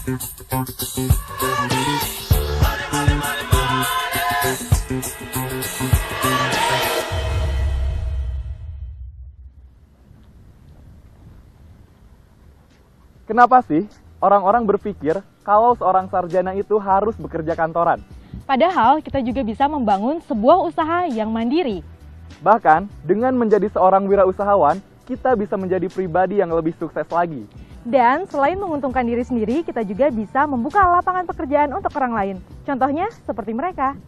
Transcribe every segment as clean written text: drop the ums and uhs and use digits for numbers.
Kenapa sih orang-orang berpikir kalau seorang sarjana itu harus bekerja kantoran? Padahal kita juga bisa membangun sebuah usaha yang mandiri. Bahkan, dengan menjadi seorang wirausahawan, kita bisa menjadi pribadi yang lebih sukses lagi. Dan selain menguntungkan diri sendiri, kita juga bisa membuka lapangan pekerjaan untuk orang lain. Contohnya seperti mereka.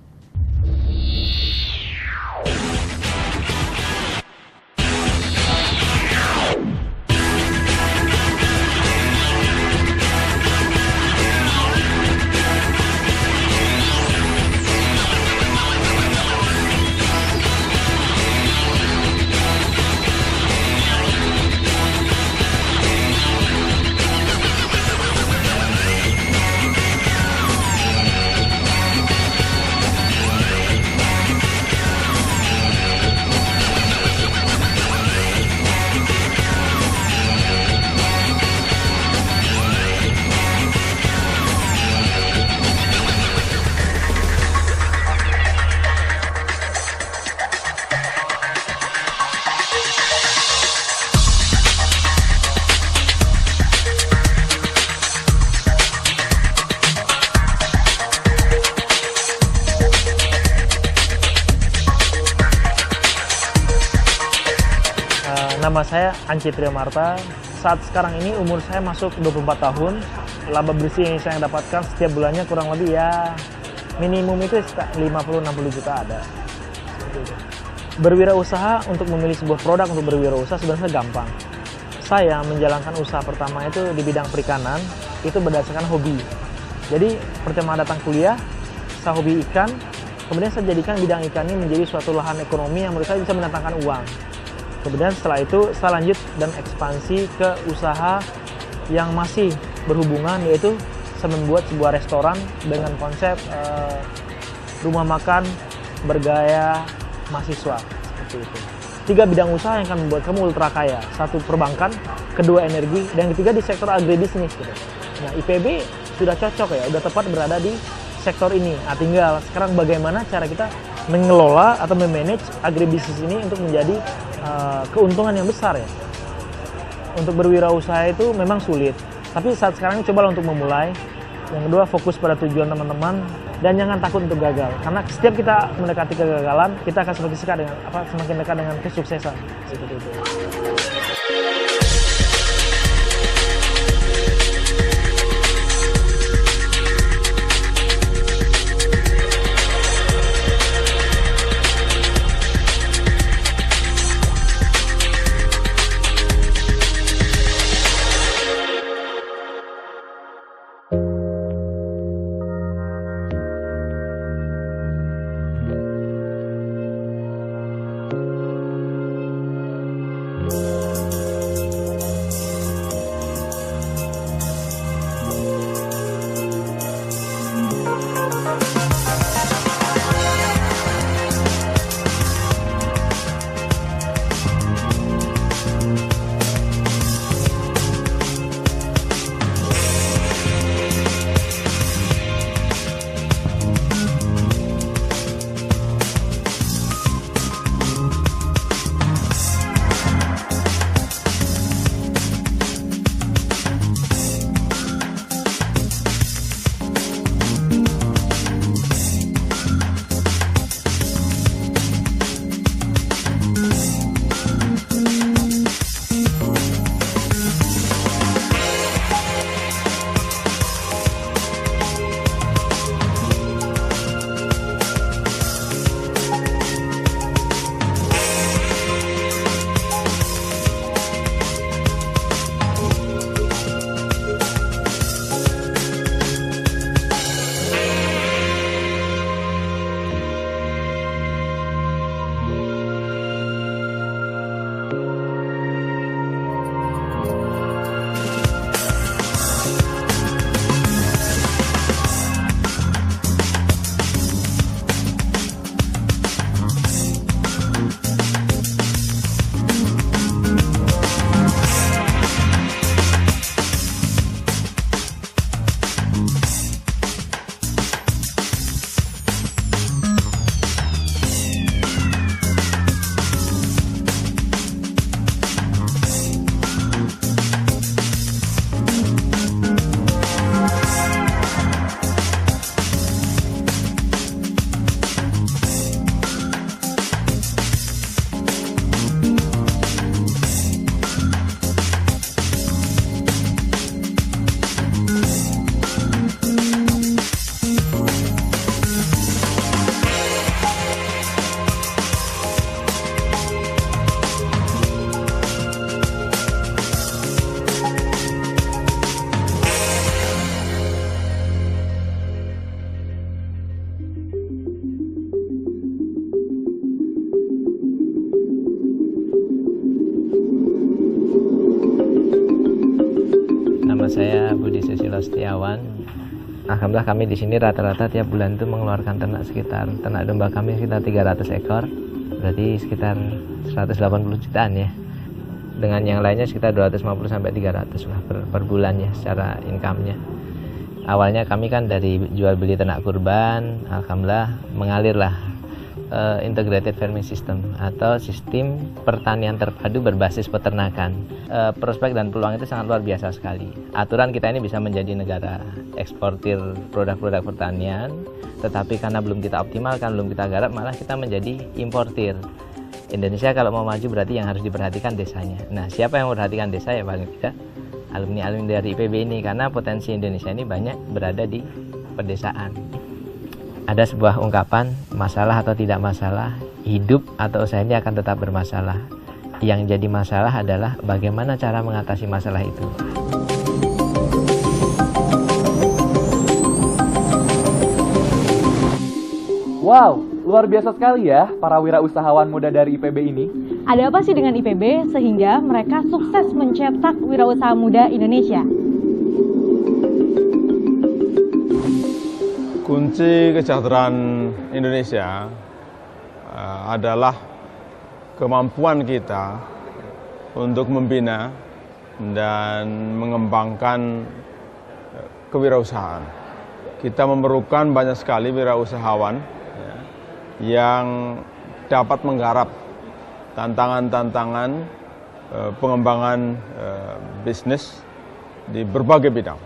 Nama saya Anci Triamarta. Saat sekarang ini umur saya masuk 24 tahun. Laba bersih yang saya dapatkan setiap bulannya kurang lebih ya minimum itu 50-60 juta ada. Berwirausaha, untuk memilih sebuah produk untuk berwirausaha sebenarnya gampang. Saya menjalankan usaha pertama itu di bidang perikanan, itu berdasarkan hobi. Jadi pertama datang kuliah, saya hobi ikan, kemudian saya jadikan bidang ikan ini menjadi suatu lahan ekonomi yang menurut saya bisa mendatangkan uang. Kemudian setelah itu saya lanjut dan ekspansi ke usaha yang masih berhubungan, yaitu saya membuat sebuah restoran dengan konsep rumah makan bergaya mahasiswa, seperti itu. 3 bidang usaha yang akan membuat kamu ultra kaya. 1 perbankan, kedua energi, dan ketiga di sektor agribisnis. Gitu. Nah, IPB sudah cocok ya, sudah tepat berada di sektor ini. Nah, tinggal sekarang bagaimana cara kita mengelola atau memanage agribisnis ini untuk menjadi keuntungan yang besar ya. Untuk berwirausaha itu memang sulit, tapi saat sekarang ini cobalah untuk memulai. Yang kedua, fokus pada tujuan teman-teman dan jangan takut untuk gagal. Karena setiap kita mendekati kegagalan, kita akan semakin dekat dengan kesuksesan. Seperti itu. karyawan. Alhamdulillah kami di sini rata-rata tiap bulan itu mengeluarkan ternak domba kami sekitar 300 ekor, berarti sekitar 180 jutaan ya. Dengan yang lainnya sekitar 250 sampai 300 lah per bulan ya secara income-nya. Awalnya kami kan dari jual beli ternak kurban, alhamdulillah mengalirlah integrated farming system atau sistem pertanian terpadu berbasis peternakan. Prospek dan peluang itu sangat luar biasa sekali. Aturan kita ini bisa menjadi negara eksportir produk-produk pertanian, tetapi karena belum kita optimalkan, belum kita garap, malah kita menjadi importir. Indonesia kalau mau maju berarti yang harus diperhatikan desanya. Nah, siapa yang memperhatikan desa ya paling tidak alumni-alumni dari IPB ini, karena potensi Indonesia ini banyak berada di pedesaan. Ada sebuah ungkapan, masalah atau tidak masalah, hidup atau usaha ini akan tetap bermasalah. Yang jadi masalah adalah bagaimana cara mengatasi masalah itu. Wow, luar biasa sekali ya para wirausahawan muda dari IPB ini. Ada apa sih dengan IPB sehingga mereka sukses mencetak wirausaha muda Indonesia? Kunci kesejahteraan Indonesia adalah kemampuan kita untuk membina dan mengembangkan kewirausahaan. Kita memerlukan banyak sekali wirausahawan yang dapat menggarap tantangan-tantangan pengembangan bisnis di berbagai bidang.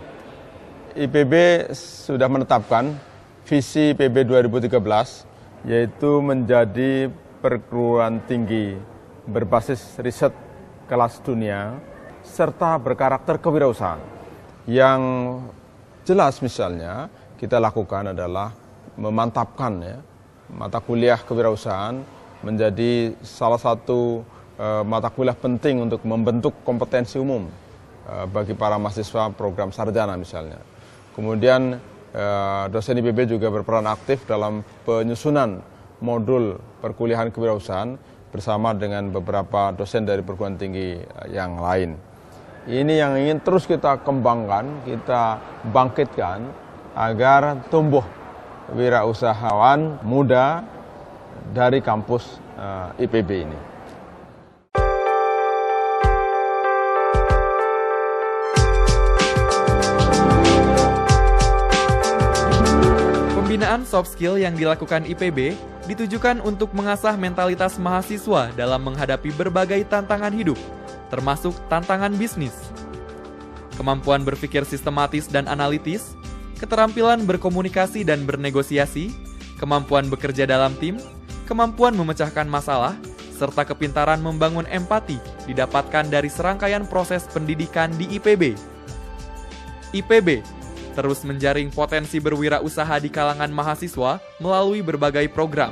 IPB sudah menetapkan visi IPB 2013, yaitu menjadi perguruan tinggi berbasis riset kelas dunia serta berkarakter kewirausahaan. Yang jelas misalnya kita lakukan adalah memantapkan ya, mata kuliah kewirausahaan menjadi salah satu mata kuliah penting untuk membentuk kompetensi umum bagi para mahasiswa program sarjana misalnya. Kemudian dosen IPB juga berperan aktif dalam penyusunan modul perkuliahan kewirausahaan bersama dengan beberapa dosen dari perguruan tinggi yang lain. Ini yang ingin terus kita kembangkan, kita bangkitkan agar tumbuh wirausahawan muda dari kampus IPB ini. Pembinaan soft skill yang dilakukan IPB ditujukan untuk mengasah mentalitas mahasiswa dalam menghadapi berbagai tantangan hidup, termasuk tantangan bisnis. Kemampuan berpikir sistematis dan analitis, keterampilan berkomunikasi dan bernegosiasi, kemampuan bekerja dalam tim, kemampuan memecahkan masalah, serta kepintaran membangun empati didapatkan dari serangkaian proses pendidikan di IPB. IPB terus menjaring potensi berwirausaha di kalangan mahasiswa melalui berbagai program.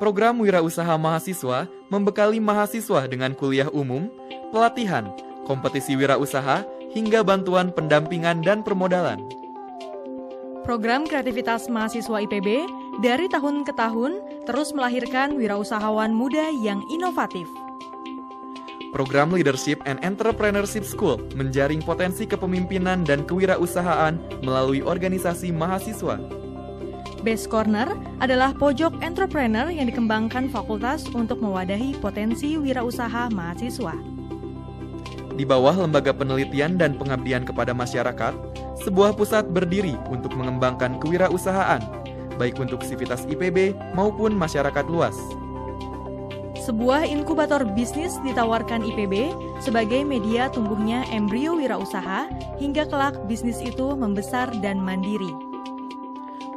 Program Wirausaha Mahasiswa membekali mahasiswa dengan kuliah umum, pelatihan, kompetisi wirausaha, hingga bantuan pendampingan dan permodalan. Program kreativitas mahasiswa IPB dari tahun ke tahun terus melahirkan wirausahawan muda yang inovatif. Program Leadership and Entrepreneurship School menjaring potensi kepemimpinan dan kewirausahaan melalui organisasi mahasiswa. Best Corner adalah pojok entrepreneur yang dikembangkan fakultas untuk mewadahi potensi wirausaha mahasiswa. Di bawah Lembaga Penelitian dan Pengabdian kepada Masyarakat, sebuah pusat berdiri untuk mengembangkan kewirausahaan, baik untuk sivitas IPB maupun masyarakat luas. Sebuah inkubator bisnis ditawarkan IPB sebagai media tumbuhnya embrio wirausaha hingga kelak bisnis itu membesar dan mandiri.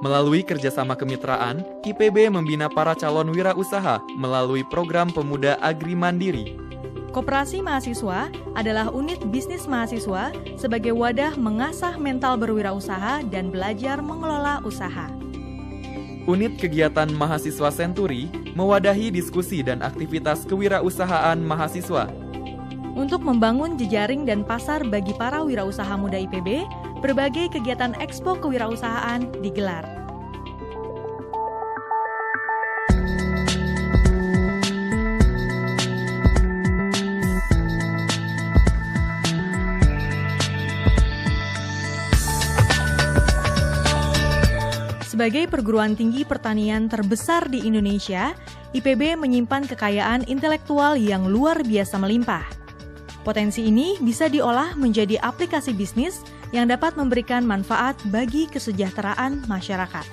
Melalui kerjasama kemitraan, IPB membina para calon wirausaha melalui program Pemuda Agri Mandiri. Koperasi Mahasiswa adalah unit bisnis mahasiswa sebagai wadah mengasah mental berwirausaha dan belajar mengelola usaha. Unit kegiatan Mahasiswa Senturi mewadahi diskusi dan aktivitas kewirausahaan mahasiswa. Untuk membangun jejaring dan pasar bagi para wirausaha muda IPB, berbagai kegiatan ekspo kewirausahaan digelar. Sebagai perguruan tinggi pertanian terbesar di Indonesia, IPB menyimpan kekayaan intelektual yang luar biasa melimpah. Potensi ini bisa diolah menjadi aplikasi bisnis yang dapat memberikan manfaat bagi kesejahteraan masyarakat.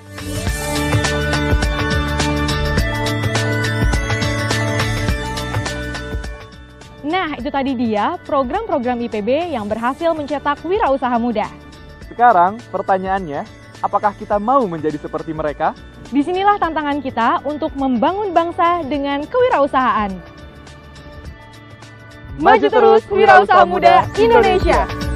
Nah, itu tadi dia program-program IPB yang berhasil mencetak wirausaha muda. Sekarang pertanyaannya, apakah kita mau menjadi seperti mereka? Disinilah tantangan kita untuk membangun bangsa dengan kewirausahaan. Maju terus, wirausaha muda Indonesia!